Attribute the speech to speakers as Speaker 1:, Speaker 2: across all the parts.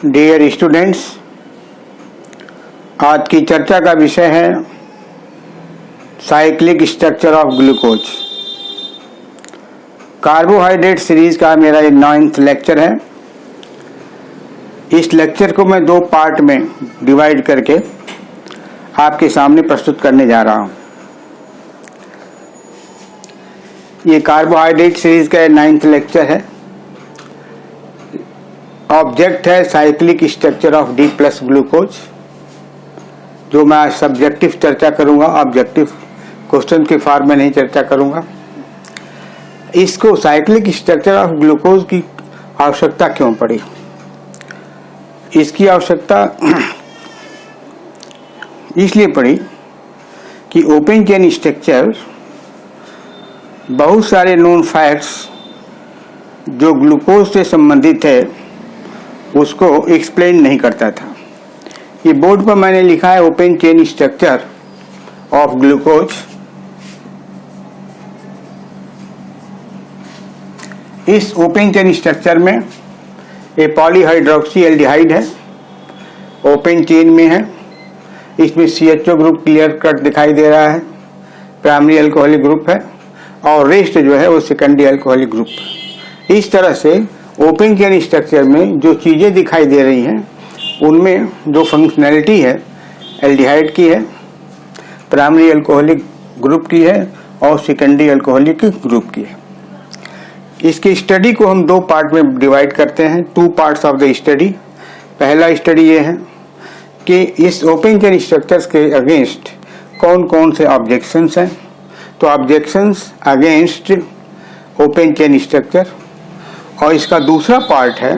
Speaker 1: Dear students, आज की चर्चा का विषय है cyclic structure of glucose. Carbohydrate series का मेरा ये 9th लेक्चर है। इस लेक्चर को मैं 2 पार्ट में डिवाइड करके आपके सामने प्रस्तुत करने जा रहा हूँ। ये कार्बोहाइड्रेट सीरीज का 9th लेक्चर है। ऑब्जेक्ट है cyclic structure of D plus glucose, जो मैं आज सब्जेक्टिव चर्चा करूंगा, ऑब्जेक्टिव क्वेश्चन के फॉर्म में नहीं चर्चा करूंगा। इसको साइक्लिक स्ट्रक्चर ऑफ ग्लूकोज की आवश्यकता क्यों पड़ी? इसकी आवश्यकता इसलिए पड़ी कि ओपन चेन स्ट्रक्चर बहुत सारे नोन फैक्ट्स जो ग्लूकोज से संबंधित है उसको एक्सप्लेन नहीं करता था। ये बोर्ड पर मैंने लिखा है open chain structure of glucose. इस ओपन चेन स्ट्रक्चर में ये पॉलीहाइड्रोक्सी एल्डिहाइड है, ओपन चेन में है। इसमें CHO ग्रुप क्लियर कट दिखाई दे रहा है, प्राइमरी अल्कोहलिक ग्रुप है, और रेस्ट जो है वो सेकेंडरी अल्कोहलिक ग्रुप। इस तरह से ओपन चेन स्ट्रक्चर में जो चीजें दिखाई दे रही हैं उनमें जो फंक्शनैलिटी है एल्डिहाइड की है, प्राइमरी अल्कोहलिक ग्रुप की है और सेकेंडरी अल्कोहलिक ग्रुप की है। इसकी स्टडी को हम 2 पार्ट में डिवाइड करते हैं, 2 पार्ट्स ऑफ द स्टडी। पहला स्टडी ये है कि इस ओपन चेन स्ट्रक्चर्स के अगेंस्ट कौन कौन से ऑब्जेक्शंस हैं। तो objections against open chain structure, और इसका दूसरा पार्ट है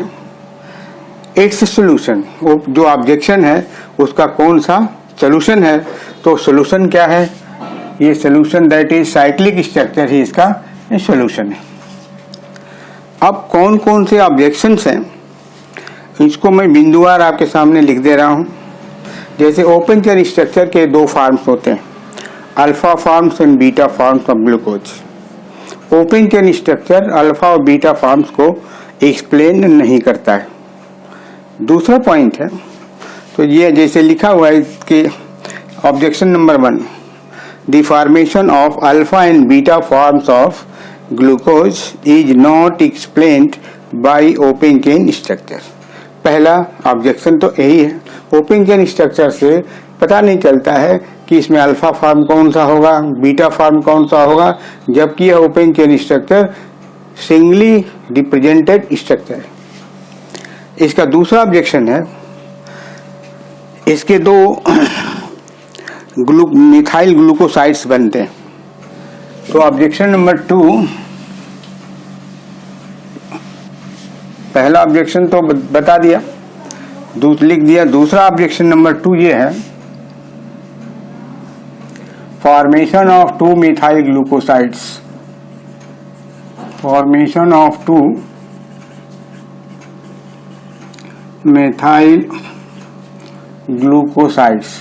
Speaker 1: इट्स सोल्यूशन। वो जो ऑब्जेक्शन है उसका कौन सा सोल्यूशन है। तो सोल्यूशन क्या है? ये solution that is cyclic structure ही इसका सोल्यूशन है। अब कौन कौन से ऑब्जेक्शंस हैं इसको मैं बिंदुवार आपके सामने लिख दे रहा हूं। जैसे ओपन चेन स्ट्रक्चर के 2 फॉर्म्स होते हैं, alpha forms and beta forms of glucose. Open chain structure alpha और बीटा फॉर्म्स को एक्सप्लेन नहीं करता है। दूसरा पॉइंट है, तो ये जैसे लिखा हुआ है कि objection number 1, the formation of alpha and beta forms of glucose is not explained bye open chain structure. पहला ऑब्जेक्शन तो यही है, ओपन चेन स्ट्रक्चर से पता नहीं चलता है कि इसमें अल्फा फॉर्म कौन सा होगा, बीटा फॉर्म कौन सा होगा, जबकि यह open chain structure singly represented structure है। इसका दूसरा ऑब्जेक्शन है, इसके 2 मिथाइल ग्लूकोसाइड्स बनते हैं। तो ऑब्जेक्शन नंबर 2, पहला ऑब्जेक्शन तो बता दिया, लिख दिया। दूसरा ऑब्जेक्शन नंबर 2 ये है, formation of 2 methyl glucosides, formation of 2 methyl glucosides।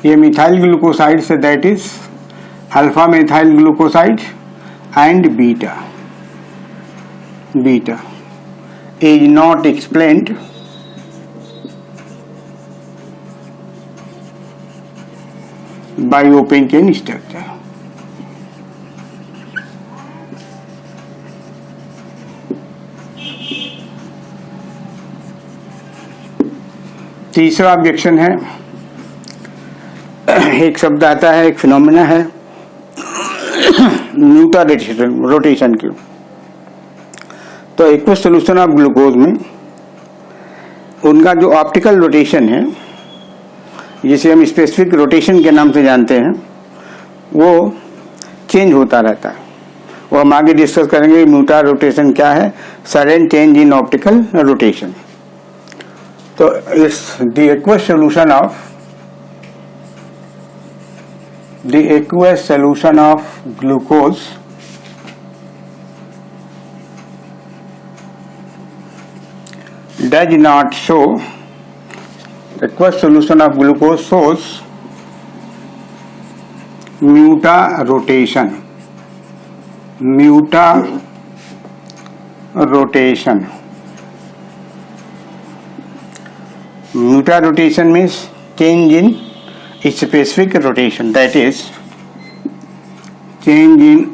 Speaker 1: ये methyl glucoside say that is alpha methyl glucoside and beta is not explained by open chain structure। तीसरा ऑब्जेक्शन है, एक शब्द आता है, एक फिनोमेना है न्यूटा रोटेशन की। तो एक्वस सोल्यूशन ऑफ ग्लूकोज में उनका जो ऑप्टिकल रोटेशन है, जिसे हम स्पेसिफिक रोटेशन के नाम से जानते हैं, वो चेंज होता रहता है। वो हम आगे डिस्कस करेंगे म्यूटा रोटेशन क्या है, sudden change in optical rotation. तो इस the aqueous solution of glucose does not show, aqueous solution of glucose shows muta rotation Muta rotation means change in specific rotation, that is change in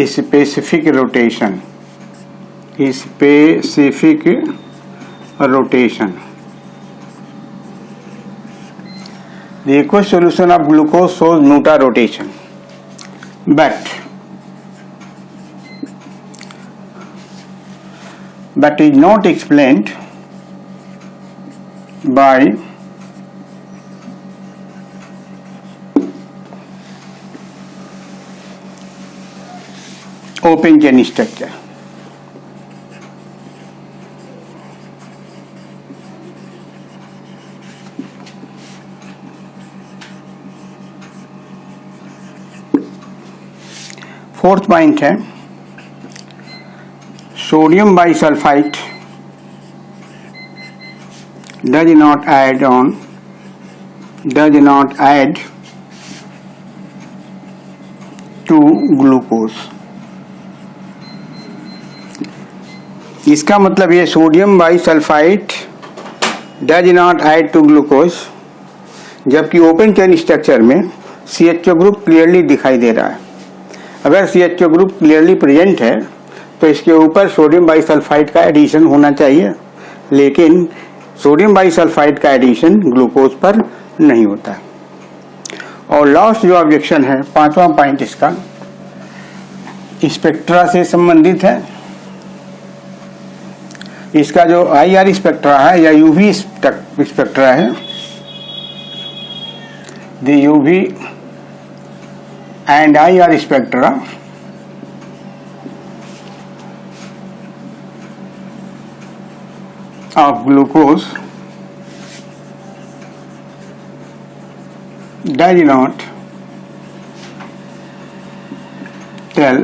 Speaker 1: specific rotation. The aqueous solution of glucose shows Muta rotation, but is not explained by open chain structure. Fourth point है sodium bisulphite does not add to glucose. इसका मतलब ये sodium bisulphite does not add to glucose, जबकि open chain structure में CHO group clearly दिखाई दे रहा है। अगर CHO ग्रुप क्लियरली प्रेजेंट है तो इसके ऊपर सोडियम बाइसल्फाइड का एडिशन होना चाहिए, लेकिन सोडियम बाइसल्फाइड का एडिशन ग्लूकोज पर नहीं होता है। और लास्ट जो ऑब्जेक्शन है, पांचवा पॉइंट इसका स्पेक्ट्रा से संबंधित है। इसका जो IR स्पेक्ट्रा है या UV स्पेक्ट्रा है, the UV and IR spectra of glucose does not tell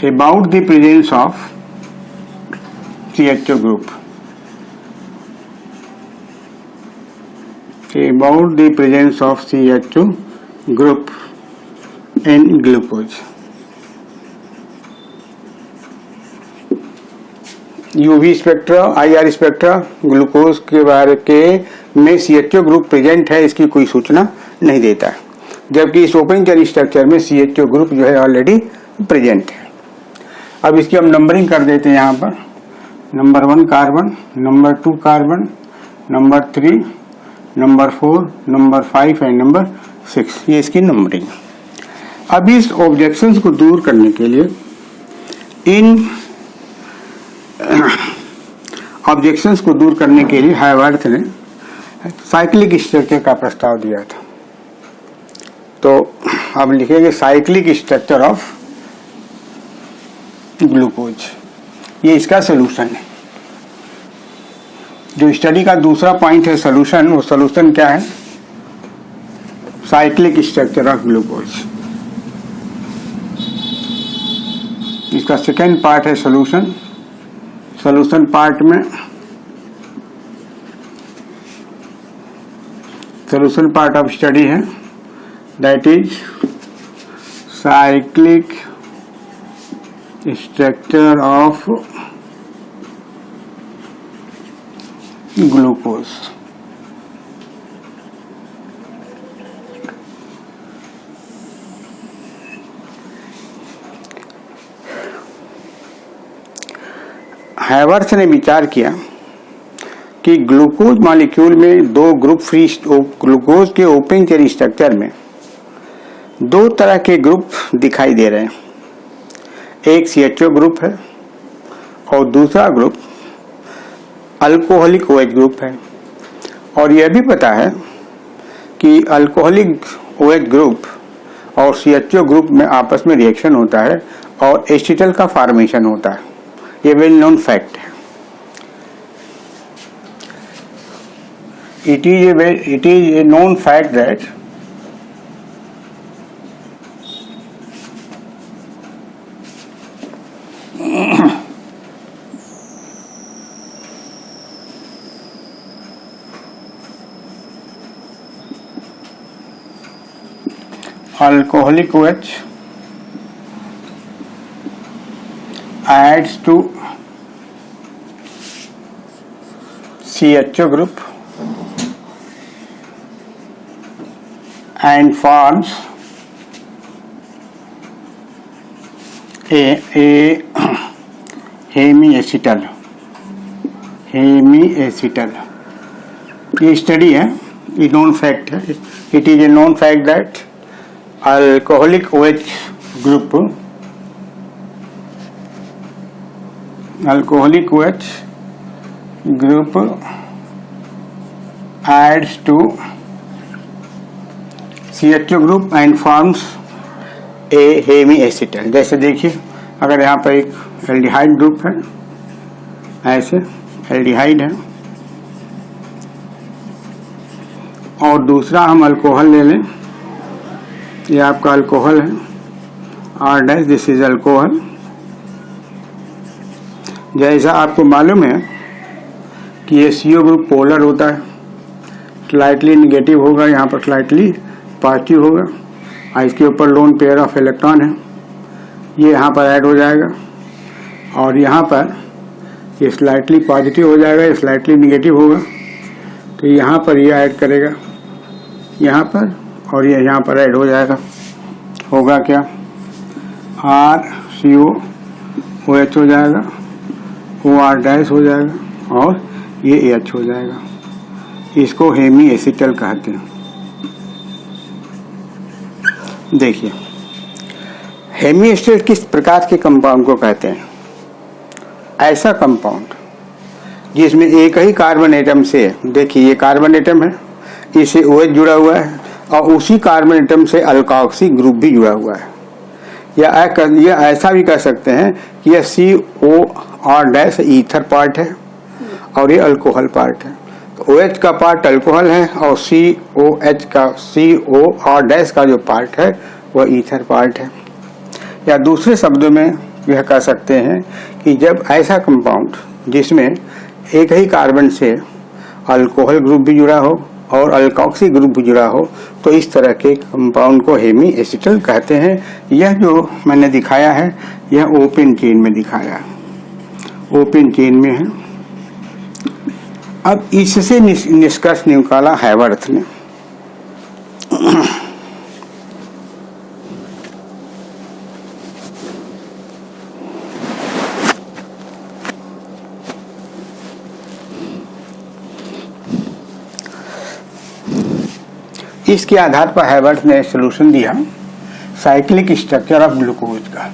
Speaker 1: about the presence of CHO group, about the presence of CHO group in glucose. UV spectra, IR spectra glucose के बारे के में CHO group present है इसकी कोई सूचना नहीं देता है, जबकि इस ओपन चेन स्ट्रक्चर में CHO ग्रुप जो है ऑलरेडी प्रेजेंट है। अब इसकी हम नंबरिंग कर देते हैं। यहाँ पर number 1 carbon, number 2 carbon, number 3, number 4, number 5 and number 6, ये इसकी नंबरिंग। अब इस ऑब्जेक्शंस को दूर करने के लिए, इन ऑब्जेक्शंस को दूर करने के लिए हायवर्थ ने साइक्लिक स्ट्रक्चर का प्रस्ताव दिया था। तो अब लिखेंगे साइक्लिक स्ट्रक्चर ऑफ ग्लूकोज, ये इसका सोल्यूशन है। जो स्टडी का दूसरा पॉइंट है सोल्यूशन, वो सोल्यूशन क्या है? Cyclic structure of glucose. इसका सेकेंड पार्ट है सोल्यूशन। सोल्यूशन पार्ट में सोल्यूशन पार्ट ऑफ स्टडी है, that is cyclic structure of glucose. Haworth ने विचार किया कि ग्लूकोज मॉलिक्यूल में दो ग्रुप फ्री ग्लूकोज के ओपन चेन स्ट्रक्चर में दो तरह के ग्रुप दिखाई दे रहे हैं। एक CHO ग्रुप है और दूसरा ग्रुप अल्कोहलिक OH ग्रुप है। और यह भी पता है कि अल्कोहलिक OH ग्रुप और CHO ग्रुप में आपस में रिएक्शन होता है और एसिटल का फॉर्मेशन होता है। ये वेल नोन फैक्ट है। It is a known fact that alcoholic OH adds to CHO group and forms a hemiacetal ये स्टडी है, ये नोन फैक्ट है. It is a known fact that alcoholic OH group adds to CHO group and forms a hemiacetal. जैसे देखिए, अगर यहाँ पर एक एल्डिहाइड ग्रुप है, ऐसे एल्डिहाइड है, और दूसरा हम अल्कोहल ले लें, ये आपका अल्कोहल है, R-, दिस इज अल्कोहल. जैसा आपको मालूम है कि ये CO ग्रुप पोलर होता है, स्लाइटली निगेटिव होगा, यहाँ पर स्लाइटली पॉजिटिव होगा, और इसके ऊपर लोन पेयर ऑफ इलेक्ट्रॉन है, ये यहाँ पर ऐड हो जाएगा, और यहाँ पर ये स्लाइटली पॉजिटिव हो जाएगा, ये स्लाइटली निगेटिव होगा, तो यहाँ पर ये ऐड करेगा यहाँ पर, और ये यहाँ पर ऐड हो जाएगा. होगा क्या, RCOOH हो जाएगा, OR- हो जाएगा, और ये H हो जाएगा. इसको हेमीएसिटल कहते हैं. देखिए, हेमीएसिटल किस प्रकार के कंपाउंड को कहते हैं? ऐसा कंपाउंड जिसमें एक ही कार्बन एटम से, देखिए ये कार्बन एटम है, इससे OH जुड़ा हुआ है, और उसी कार्बन एटम से अल्कोक्सी ग्रुप भी जुड़ा हुआ है. या ऐसा भी कह सकते हैं कि यह COR- ईथर पार्ट है और ये अल्कोहल पार्ट है. तो OH का पार्ट अल्कोहल है, और COR- का जो पार्ट है वह ईथर पार्ट है. या दूसरे शब्दों में यह कह सकते हैं कि जब ऐसा कंपाउंड जिसमें एक ही कार्बन से अल्कोहल ग्रुप भी जुड़ा हो और अल्कोक्सी ग्रुप भी जुड़ा हो, तो इस तरह के कंपाउंड को हेमीएसिटल कहते हैं. यह जो मैंने दिखाया है, यह ओपन चेन में दिखाया है, ओपन चेन में है. अब इससे निष्कर्ष निकाला हैवर्थ ने. इसके आधार पर हैवर्थ ने सॉल्यूशन दिया साइक्लिक स्ट्रक्चर ऑफ ग्लूकोज का.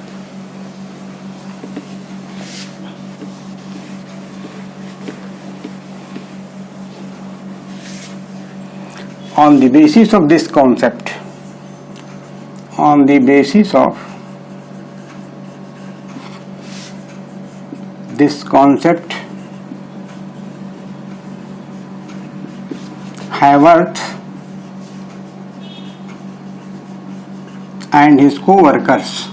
Speaker 1: On the basis of this concept, Haworth and his co-workers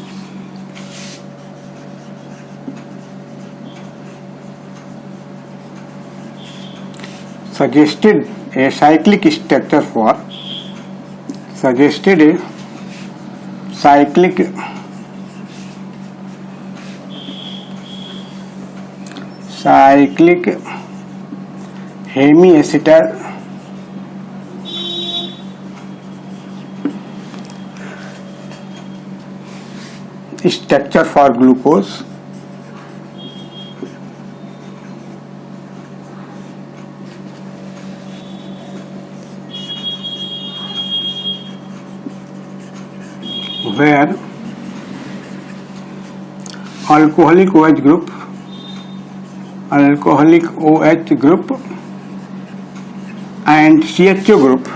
Speaker 1: suggested a cyclic structure for cyclic hemiacetal structure for glucose where alcoholic OH group and CHO group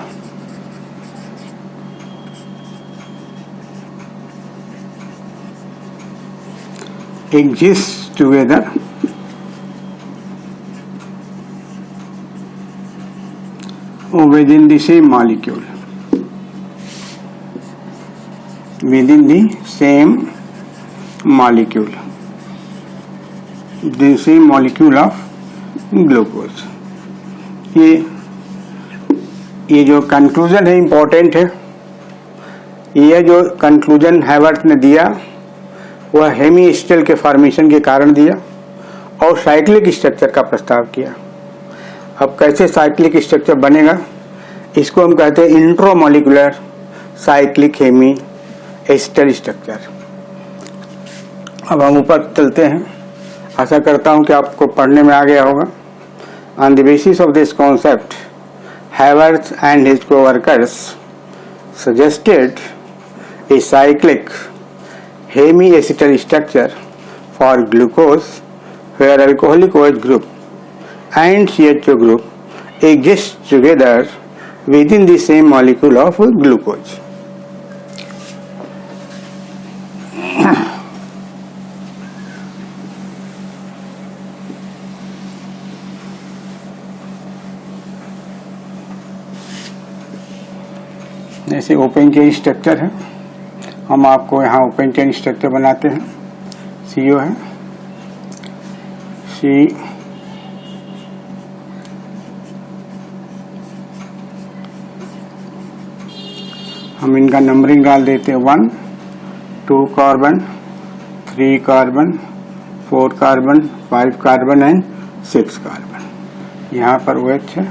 Speaker 1: exist together within the same molecule. Within the same molecule, the same molecule of glucose. ये जो conclusion है important है. ये जो conclusion हैवर्थ ने दिया वह हेमिस्टेल के फॉर्मेशन के कारण दिया और साइक्लिक स्ट्रक्चर का प्रस्ताव किया। अब कैसे साइक्लिक स्ट्रक्चर बनेगा, इसको हम कहते हैं इंट्रोमोलिकुलर साइक्लिक हेमिस्टेल स्ट्रक्चर। अब हम ऊपर चलते हैं, आशा करता हूं कि आपको पढ़ने में आ गया होगा। On the basis of this concept हैवर्थ and his coworkers suggested a cyclic hemiacetal structure for glucose where alcoholic OH group and CHO group exist together within the same molecule of glucose. जैसे open chain structure है, हम आपको यहाँ open chain structure बनाते हैं। CO है, C हम इनका नंबरिंग डाल देते हैं 1, 2 carbon, 3 carbon, 4 carbon, 5 carbon and 6 carbon. यहाँ पर OH है,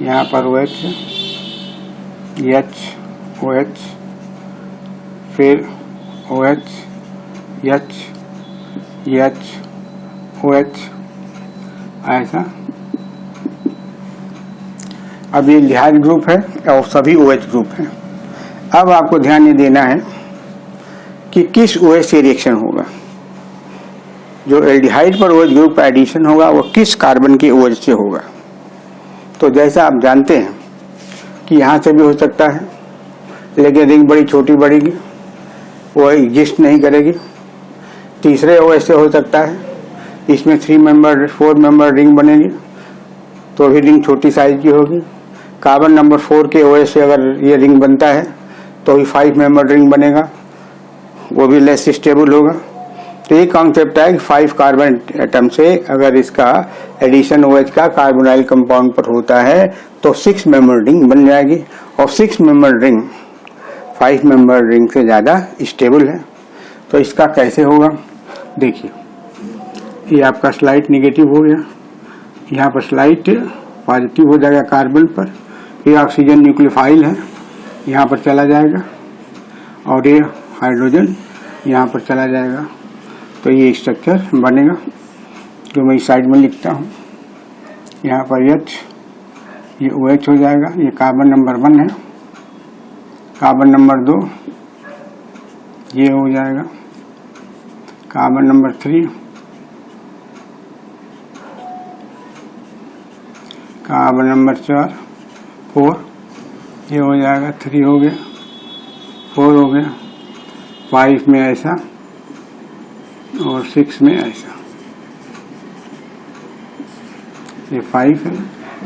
Speaker 1: यहाँ पर OH है, H, OH, फिर OH, H, H, OH, ऐसा। अब ये एल्डिहाइड ग्रुप है और सभी OH ग्रुप हैं। अब आपको ध्यान ये देना है कि किस OH से रिएक्शन होगा। जो एल्डिहाइड पर OH ग्रुप का एडिशन होगा वो किस कार्बन के OH से होगा। तो जैसा आप जानते हैं कि यहाँ से भी हो सकता है, लेकिन रिंग बड़ी छोटी बढ़ेगी, वो एग्जिस्ट नहीं करेगी। तीसरे OH से हो सकता है, इसमें 3 मेंबर 4 मेंबर रिंग बनेगी, तो भी रिंग छोटी साइज की होगी। कार्बन नंबर 4 के OH से अगर ये रिंग बनता है तो भी 5 मेंबर रिंग बनेगा, वो भी लेस स्टेबल होगा। तो ये कॉन्सेप्ट है कि 5 कार्बन एटम से अगर इसका एडिशन OH का कार्बोनाइल कंपाउंड पर होता है तो 6 मेंबर रिंग बन जाएगी, और 6 मेंबर रिंग 5 मेंबर रिंग से ज़्यादा स्टेबल है। तो इसका कैसे होगा, देखिए ये आपका स्लाइड नेगेटिव हो गया, यहाँ पर स्लाइड पॉजिटिव हो जाएगा कार्बन पर। ये ऑक्सीजन न्यूक्लियोफाइल है, यहाँ पर चला जाएगा, और ये हाइड्रोजन यहाँ पर चला जाएगा। तो ये स्ट्रक्चर बनेगा जो मैं इस साइड में लिखता हूँ। यहाँ पर H, ये OH हो जाएगा, ये कार्बन नंबर 1 है। कार्बन नंबर 2 ये हो जाएगा, कार्बन नंबर 3, कार्बन नंबर 4 ये हो जाएगा, 3 हो गया, 4 हो गया, 5 में ऐसा और 6 में ऐसा। ये 5 है,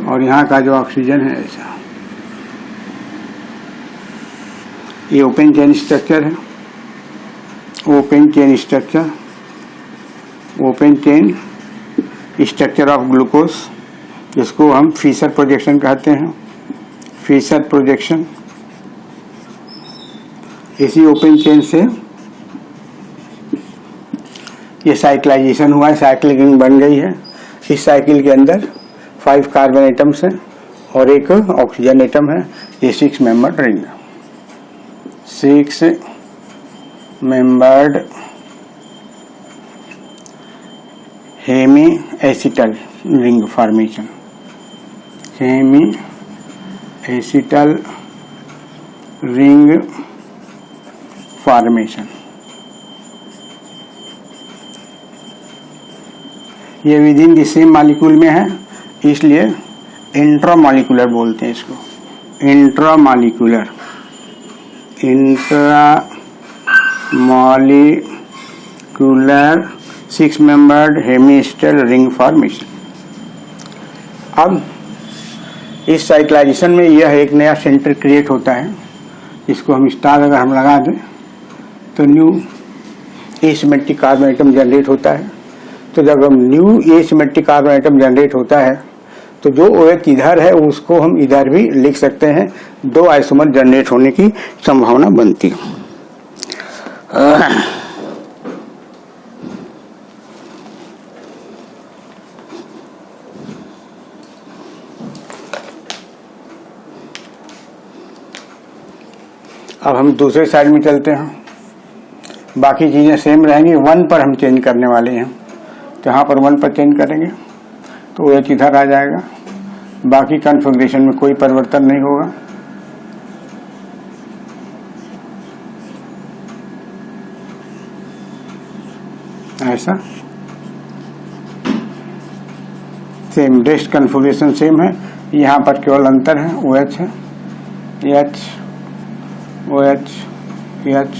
Speaker 1: और यहाँ का जो ऑक्सीजन है ऐसा। ये ओपन चेन स्ट्रक्चर है, open chain structure, open chain structure of glucose, जिसको हम फिशर प्रोजेक्शन कहते हैं। फिशर प्रोजेक्शन, इसी ओपन चेन से ये साइक्लाइजेशन हुआ है, साइक्लिक रिंग बन गई है। इस साइकिल के अंदर 5 कार्बन एटम्स हैं और एक ऑक्सीजन एटम है। ये 6 membered ring, 6 membered hemi acetal ring formation, hemi acetal ring formation. ये within the same molecule में है, इसलिए इंट्रामॉलिक्यूलर बोलते हैं इसको, intramolecular, intramolecular 6 membered hemiacetal ring formation. अब इस साइक्लाइजेशन में यह एक नया सेंटर क्रिएट होता है, इसको हम स्टार अगर हम लगा दें तो new asymmetric carbon atom generate होता है। तो जब हम new asymmetric carbon atom generate होता है तो जो OH इधर है उसको हम इधर भी लिख सकते हैं, 2 आइसोमर जनरेट होने की संभावना बनती है। अब हम दूसरे साइड में चलते हैं, बाकी चीज़ें सेम रहेंगी, 1 पर हम चेंज करने वाले हैं, तो यहाँ पर 1 पर चेंज करेंगे तो OH इधर आ जाएगा, बाकी कॉन्फ़िगरेशन में कोई परिवर्तन नहीं होगा। ऐसा सेम, रेस्ट कॉन्फ़िगरेशन सेम है, यहाँ पर केवल अंतर है, OH है, H OH H,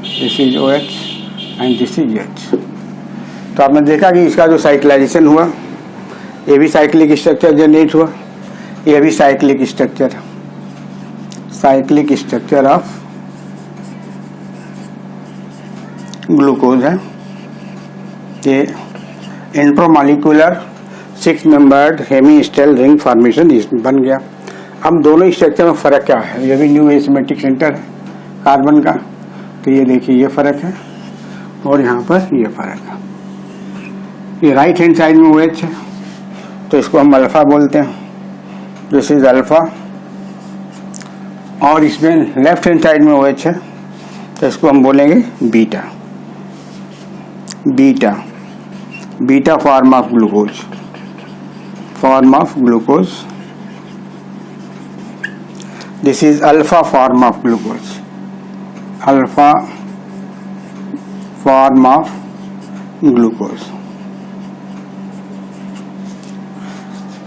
Speaker 1: this is OH and this is H। तो आपने देखा कि इसका जो साइक्लाइजेशन हुआ, ये भी साइक्लिक स्ट्रक्चर जनरेट हुआ, ये भी साइक्लिक स्ट्रक्चर ऑफ ग्लूकोज है। ये इंट्रोमॉलिक्यूलर 6 मेंबर्ड हेमीस्टेल रिंग फॉर्मेशन बन गया। अब दोनों स्ट्रक्चर में फ़र्क क्या है, ये भी न्यू एसिमेट्रिक सेंटर है कार्बन का, तो ये देखिए ये फ़र्क है और यहाँ पर ये फ़र्क है। ये राइट हैंड साइड में OH है तो इसको हम अल्फ़ा बोलते हैं, दिस इज अल्फ़ा, और इसमें लेफ्ट हैंड साइड में OH है तो इसको हम बोलेंगे beta. Beta form of glucose, this is alpha form of glucose,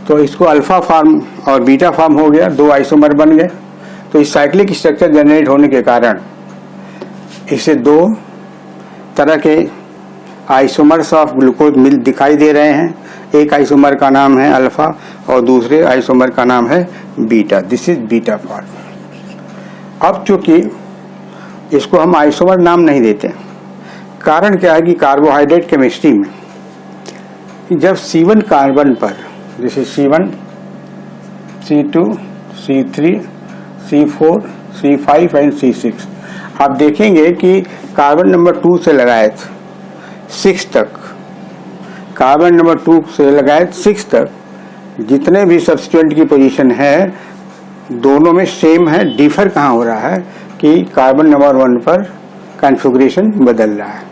Speaker 1: तो इसको अल्फा फॉर्म और बीटा फॉर्म हो गया, 2 आइसोमर बन गए। तो इस साइक्लिक स्ट्रक्चर जनरेट होने के कारण इसे 2 तरह के आइसोमर्स ऑफ ग्लूकोज मिल दिखाई दे रहे हैं। एक आइसोमर का नाम है अल्फा और दूसरे आइसोमर का नाम है beta, this is beta form. अब चूंकि इसको हम आइसोमर नाम नहीं देते, कारण क्या है कि कार्बोहाइड्रेट केमिस्ट्री में जब C1 कार्बन पर, जैसे C1 C2 C3 C4 C5 and C6, आप देखेंगे कि कार्बन नंबर 2 से लगाए 6 तक, कार्बन नंबर 2 से लगाए 6 तक जितने भी सब्स्टिट्यूएंट की पोजीशन है दोनों में सेम है। डिफर कहाँ हो रहा है कि कार्बन नंबर 1 पर कॉन्फ़िगरेशन बदल रहा है।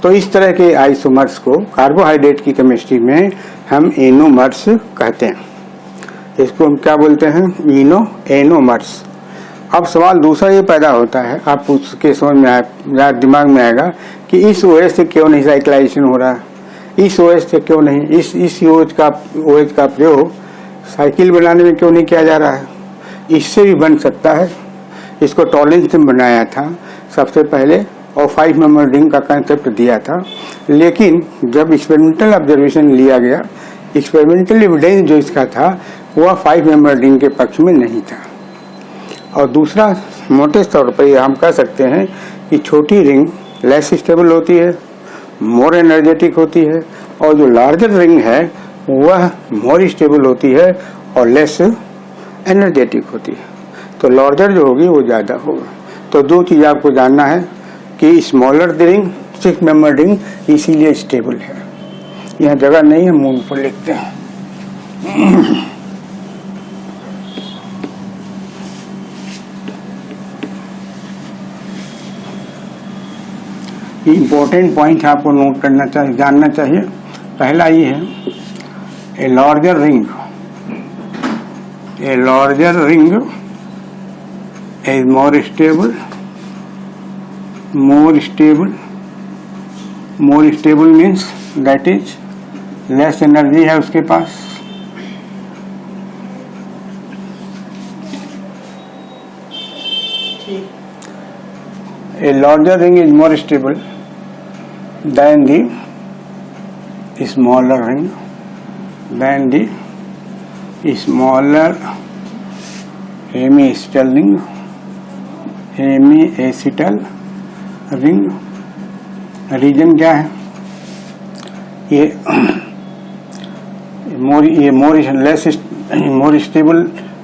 Speaker 1: तो इस तरह के आइसोमर्स को कार्बोहाइड्रेट की केमिस्ट्री में हम एनोमर्स कहते हैं। इसको हम क्या बोलते हैं, एनोमर्स। अब सवाल दूसरा ये पैदा होता है, आप उसके समझ में आए, दिमाग में आएगा कि इस OH से क्यों नहीं साइक्लाइजेशन हो रहा है, इस OH से क्यों नहीं, इस OH का प्रयोग साइकिल बनाने में क्यों नहीं किया जा रहा है। इससे भी बन सकता है। इसको टॉलेंस ने बनाया था सबसे पहले और 5 मेंबर रिंग का कंसेप्ट दिया था, लेकिन जब एक्सपेरिमेंटल ऑब्जर्वेशन लिया गया, एक्सपेरिमेंटल एविडेंस जो इसका था वह 5 मेंबर रिंग के पक्ष में नहीं था। और दूसरा, मोटे तौर पर हम कह सकते हैं कि छोटी रिंग लेस स्टेबल होती है, मोर एनर्जेटिक होती है, और जो लार्जर रिंग है वह मोर स्टेबल होती है और लेस एनर्जेटिक होती है। तो लार्जर जो होगी वो ज़्यादा होगा। तो 2 चीज़ आपको जानना है कि स्मॉलर रिंग 6 मेंबर रिंग इसीलिए स्टेबल है। यहाँ जगह नहीं है, मुंह पर लिखते हैं। इम्पोर्टेंट पॉइंट आपको नोट करना चाहिए, जानना चाहिए। पहला ये है, a larger ring is more stable means that is less energy है उसके पास। A larger ring is more stable than the smaller ring, smaller hemiacetal ring। Reason क्या है, ये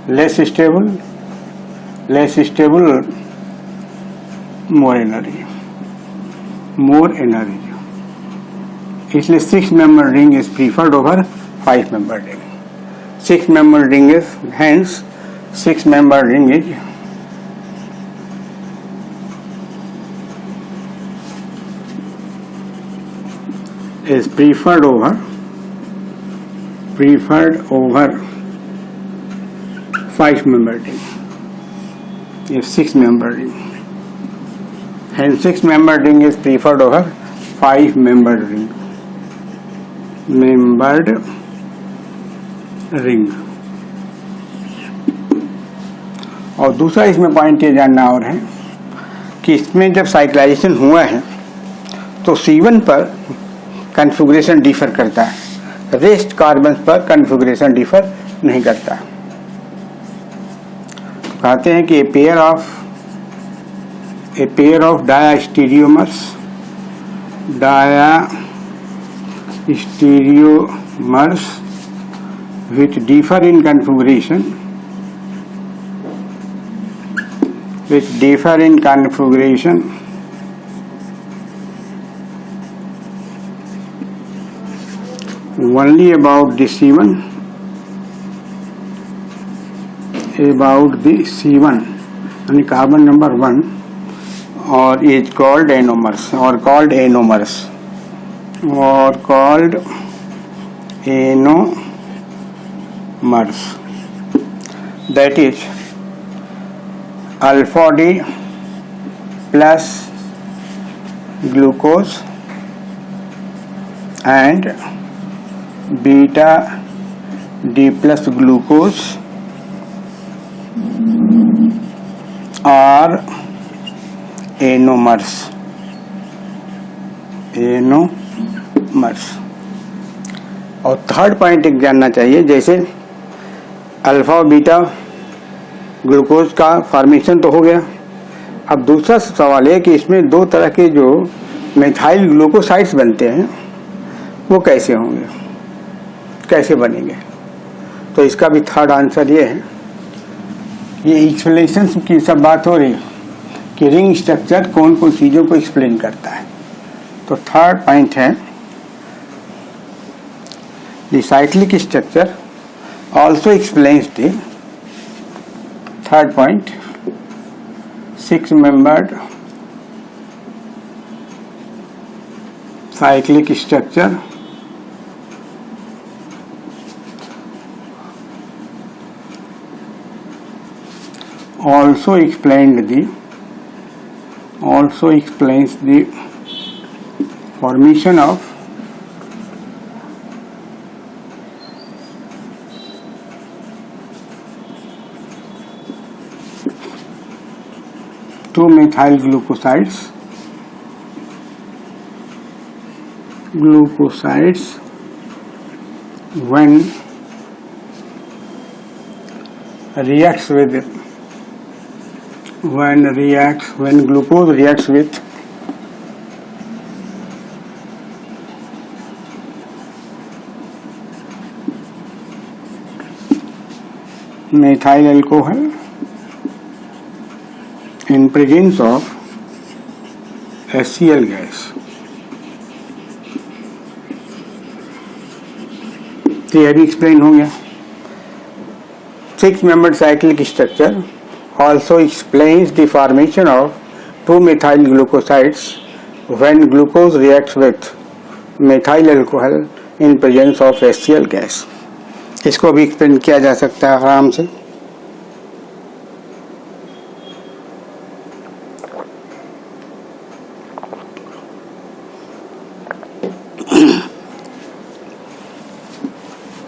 Speaker 1: लेस स्टेबल मोर एनर्जी, इसलिए 6 member ring is preferred over 5 member ring. 6 member ring is is preferred over 5-member ring. Is 6-member ring. Hence 6-member ring is preferred over 5-member ring. Membered ring. और दूसरा इसमें point ये जानना और है कि इसमें जब साइक्लाइजेशन हुआ है तो C1 पर कन्फिगरेशन डिफर करता है, रेस्ट कार्बन पर कन्फिगरेशन डिफर नहीं करता। कहते हैं कि a pair of diastereomers which differ in configuration only about the C1 यानी कार्बन नंबर 1 और is called anomers that is alpha D plus glucose and beta D plus glucose are anomers। और third point एक जानना चाहिए, जैसे alpha और beta glucose का formation तो हो गया, अब दूसरा सवाल है कि इसमें दो तरह के जो मेथाइल ग्लूकोसाइड्स बनते हैं वो कैसे होंगे, कैसे बनेंगे। तो इसका भी थर्ड आंसर ये है, ये एक्सप्लेनेशन की सब बात हो रही है कि रिंग स्ट्रक्चर कौन कौन चीज़ों को एक्सप्लेन करता है। तो थर्ड पॉइंट है the cyclic structure also explains the third point 6-membered cyclic structure also explains the formation of two methyl glucosides when glucose reacts with methyl alcohol in presence of HCl gas। तो यह भी explain हो गया। 6-membered cyclic structure also explains the formation of 2-methyl glucosides when glucose reacts with methyl alcohol in presence of HCl gas। इसको भी explain किया जा सकता है आराम से।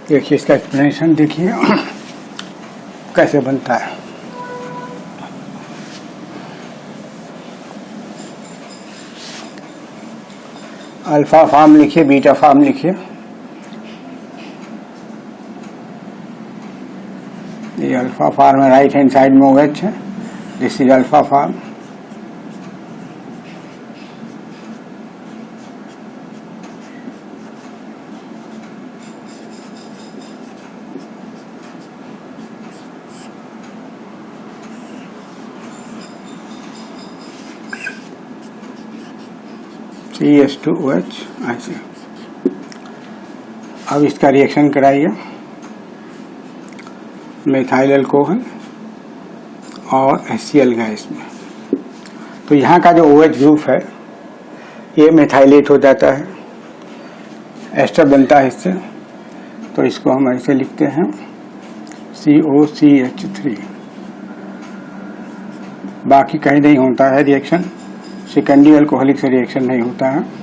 Speaker 1: देखिए इसका एक्सप्लेनेशन देखिए कैसे बनता है। अल्फा फॉर्म लिखिए, बीटा फॉर्म लिखिए। ये अल्फा फॉर्म है, राइट हैंड साइड में OH है, this is alpha form. CH2OH ऐसे। अब इसका रिएक्शन कराइए मेथाइल अल्कोहल और HCl गैस में। तो यहाँ का जो OH ग्रुप है ये मेथाइलेट हो जाता है, एस्टर बनता है इससे, तो इसको हम ऐसे लिखते हैं COCH3। बाकी कहीं नहीं होता है रिएक्शन, सेकेंडरी अल्कोहलिक से रिएक्शन नहीं होता है।